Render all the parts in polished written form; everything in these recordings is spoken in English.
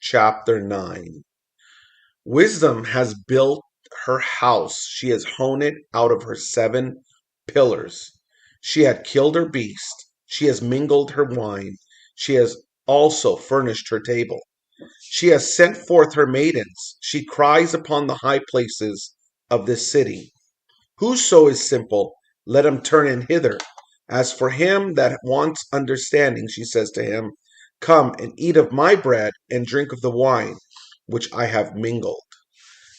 chapter 9. Wisdom has built her house. She has hewn it out of her 7 pillars. She had killed her beast. She has mingled her wine. She has also furnished her table. She has sent forth her maidens. She cries upon the high places of this city. Whoso is simple, let him turn in hither. As for him that wants understanding, she says to him, come and eat of my bread and drink of the wine which I have mingled.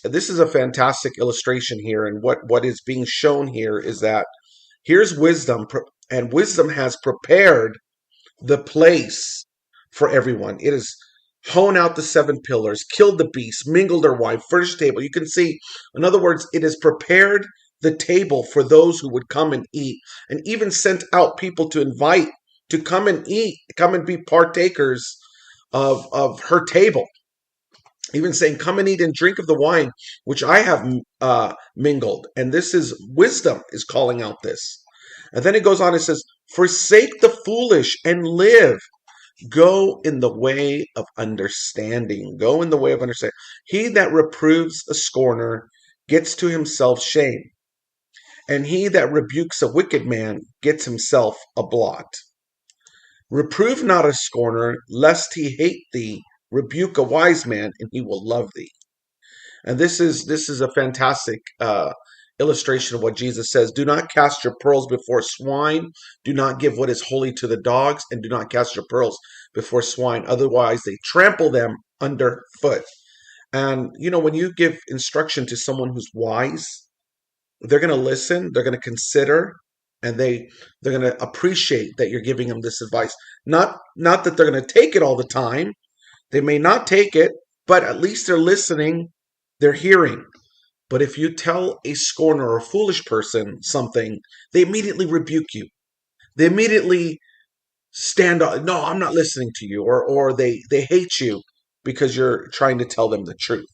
This is a fantastic illustration here, and what is being shown here is that here's wisdom, and wisdom has prepared the place for everyone. It has hewn out the 7 pillars, killed the beast, mingled her wine, furnished table. You can see, in other words, it has prepared the table for those who would come and eat, and even sent out people to invite to come and eat, come and be partakers of her table. Even saying, come and eat and drink of the wine which I have mingled. And this is wisdom is calling out this. And then it goes on, it says, forsake the foolish and live. Go in the way of understanding. Go in the way of understanding. He that reproves a scorner gets to himself shame, and he that rebukes a wicked man gets himself a blot. Reprove not a scorner, lest he hate thee. Rebuke a wise man, and he will love thee. And this is a fantastic illustration of what Jesus says. Do not cast your pearls before swine. Do not give what is holy to the dogs, and do not cast your pearls before swine. Otherwise, they trample them underfoot. And when you give instruction to someone who's wise, they're going to listen. They're going to consider, and they're going to appreciate that you're giving them this advice. Not that they're going to take it all the time. They may not take it, but at least they're listening, they're hearing. But if you tell a scorner or a foolish person something, they immediately rebuke you. They immediately stand up. No, I'm not listening to you. Or they hate you because you're trying to tell them the truth.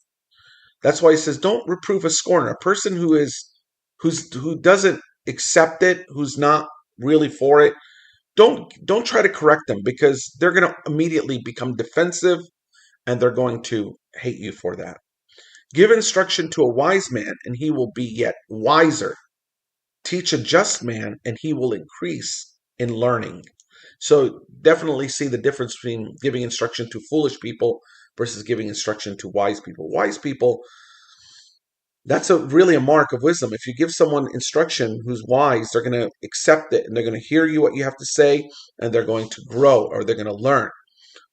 That's why he says, don't reprove a scorner. A person who doesn't accept it, who's not really for it, don't try to correct them, because they're going to immediately become defensive and they're going to hate you for that. Give instruction to a wise man and he will be yet wiser. Teach a just man and he will increase in learning. So definitely see the difference between giving instruction to foolish people versus giving instruction to wise people. Wise people, that's really a mark of wisdom. If you give someone instruction who's wise, they're going to accept it and they're going to hear you, what you have to say, and they're going to grow, or they're going to learn.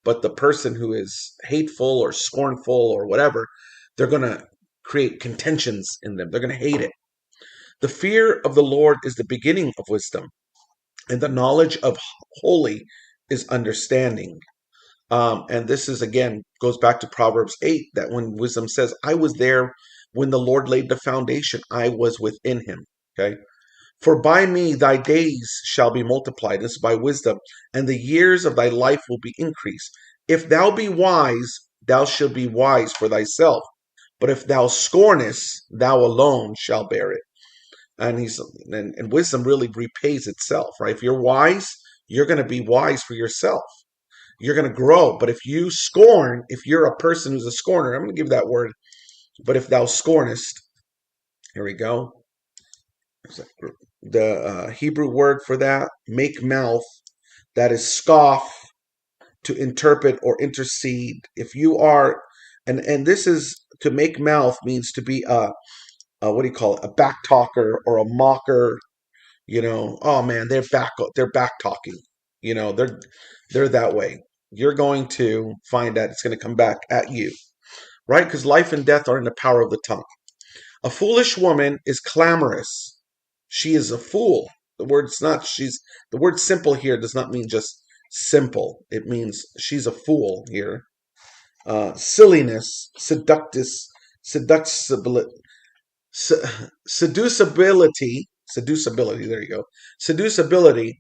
But the person who is hateful or scornful or whatever, they're going to create contentions in them. They're going to hate it. The fear of the Lord is the beginning of wisdom, and the knowledge of holy is understanding. And this is, again, goes back to Proverbs 8, that when wisdom says, I was there when the Lord laid the foundation, I was within him. Okay. For by me thy days shall be multiplied. This is by wisdom, and the years of thy life will be increased. If thou be wise, thou shalt be wise for thyself. But if thou scornest, thou alone shall bear it. And wisdom really repays itself, right? If you're wise, you're going to be wise for yourself. You're going to grow. But if you scorn, if you're a person who's a scorner, I'm going to give that word. But if thou scornest, here we go. The Hebrew word for that, make mouth, that is scoff, to interpret or intercede. If you are, and this is, to make mouth means to be what do you call it? A back talker or a mocker. Oh man, they're back talking. They're that way. You're going to find that it's going to come back at you, right? Because life and death are in the power of the tongue. A foolish woman is clamorous. She is a fool. The word simple here does not mean just simple. It means she's a fool here. Silliness, seducibility, there you go. Seducibility,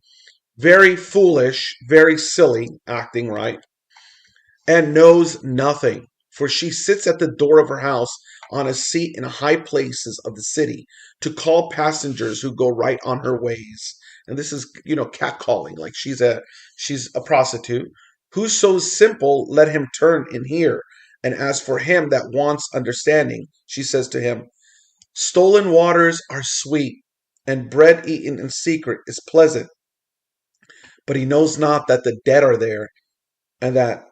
very foolish, very silly, acting right, and knows nothing. For she sits at the door of her house on a seat in high places of the city to call passengers who go right on her ways. And this is, catcalling, like she's a prostitute. Who's so simple, let him turn and hear. And as for him that wants understanding, she says to him, stolen waters are sweet, and bread eaten in secret is pleasant. But he knows not that the dead are there, and that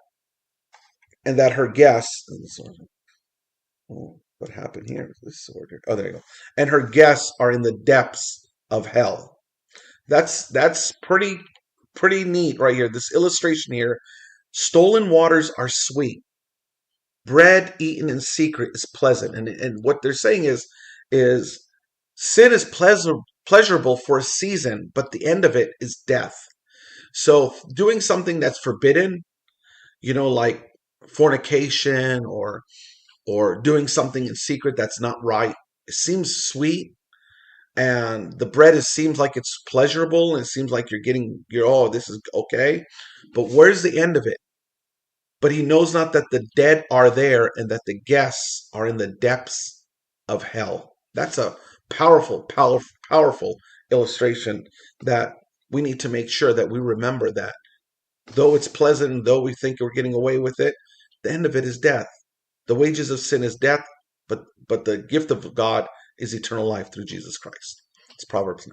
her guests. Oh, what happened here? This order. Oh, there you go. And her guests are in the depths of hell. That's pretty neat right here. This illustration here. Stolen waters are sweet. Bread eaten in secret is pleasant. And what they're saying is sin is pleasurable for a season, but the end of it is death. So doing something that's forbidden, like fornication or doing something in secret that's not right, it seems sweet, and the bread seems like it's pleasurable, and it seems like oh, this is okay, but where's the end of it? But he knows not that the dead are there, and that the guests are in the depths of hell. That's a powerful illustration that we need to make sure that we remember that though it's pleasant, though we think we're getting away with it, the end of it is death. The wages of sin is death, but the gift of God is eternal life through Jesus Christ. It's Proverbs